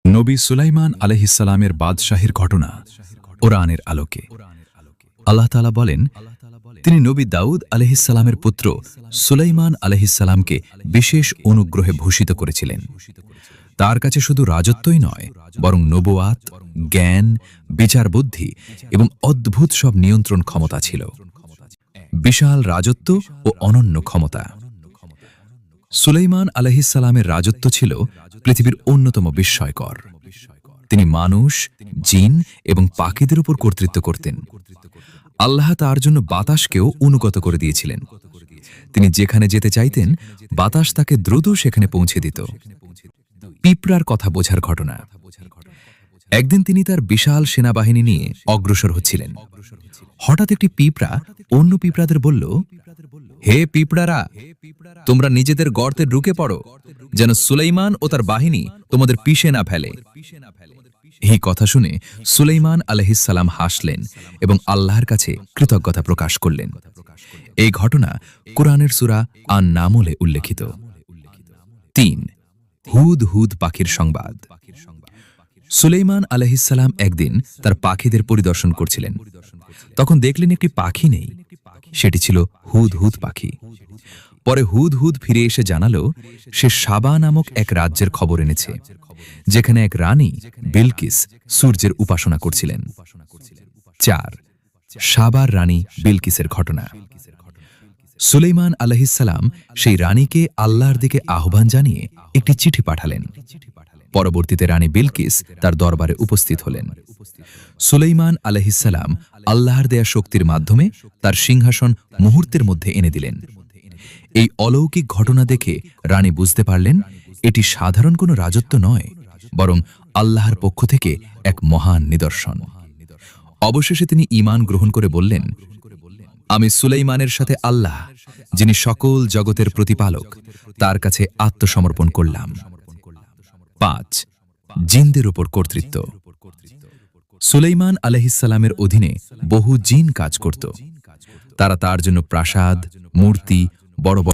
নবী সুলাইমান আলাইহিসসালামের বাদশাহীর ঘটনা কোরআনের আলোকে। আল্লাহ তাআলা বলেন, তিনি নবী দাউদ আলাইহিসসালামের পুত্র সুলাইমান আলাইহিসসালামকে বিশেষ অনুগ্রহে ভূষিত করেছিলেন। তার কাছে শুধু রাজত্বই নয়, বরং নবুয়াত, জ্ঞান, বিচার বুদ্ধি এবং অদ্ভুত সব নিয়ন্ত্রণ ক্ষমতা ছিল। বিশাল রাজত্ব ও অনন্য ক্ষমতা। সুলাইমান আলাইহিসসালামের রাজত্ব ছিল পৃথিবীর অন্যতম বিস্ময়কর। তিনি মানুষ, জিন এবং পাখিদের উপর কর্তৃত্ব করতেন। আল্লাহ তার জন্য বাতাসকেও অনুগত করে দিয়েছিলেন। তিনি যেখানে যেতে চাইতেন, বাতাস তাকে দ্রুত সেখানে পৌঁছে দিত। পিঁপড়ার কথা বোঝার ঘটনা। একদিন তিনি তার বিশাল সেনাবাহিনী নিয়ে অগ্রসর হচ্ছিলেন। হঠাৎ একটি পিঁপড়া অন্য পিঁপড়াদের বলল, হে পিঁপড়ারা, তোমরা নিজেদের গর্তে ঢুকে পড়ো, যেন সুলাইমান ও তার বাহিনী তোমাদের পিষে না ফেলে। এই কথা শুনে সুলাইমান আলাইহিসসালাম হাসলেন এবং আল্লাহর কাছে কৃতজ্ঞতা প্রকাশ করলেন। এই ঘটনা কুরআনের সূরা আন-নামলে উল্লেখিত। ৩. হুদ হুদ পাখির সংবাদ। সুলাইমান আলাইহিসসালাম একদিন তার পাখিদের পরিদর্শন করছিলেন। তখন দেখলেন একটি পাখি নেই। সেটি ছিল হুদ হুদ পাখি। পরে হুদ হুদ ফিরে এসে জানালো, সে সাবা নামক এক রাজ্যের খবর এনেছে, যেখানে এক রানী বিলকিস সূর্যের উপাসনা করছিলেন। ৪. সাবার রানী বিলকিসের ঘটনা। সুলাইমান আলাইহিসসালাম সেই রানীকে আল্লাহর দিকে আহ্বান জানিয়ে একটি চিঠি পাঠালেন। পরবর্তীতে রানী বিলকিস তার দরবারে উপস্থিত হলেন। সুলাইমান আলাইহিসসালাম আল্লাহর দেয়া শক্তির মাধ্যমে তার সিংহাসন মুহূর্তের মধ্যে এনে দিলেন। এই অলৌকিক ঘটনা দেখে রানী বুঝতে পারলেন, এটি সাধারণ কোনো রাজত্ব নয়, বরং আল্লাহর পক্ষ থেকে এক মহান নিদর্শন। অবশেষে তিনি ঈমান গ্রহণ করে বললেন, আমি সুলাইমানের সাথে আল্লাহ, যিনি সকল জগতের প্রতিপালক, তার কাছে আত্মসমর্পণ করলাম। ৫. জিনদের উপর কর্তৃত্ব। সুলাইমান আলাইহিসসালামের অধীনে বহু জিন কাজ করত। তারা তার জন্য প্রাসাদ, মূর্তি, বড় বড়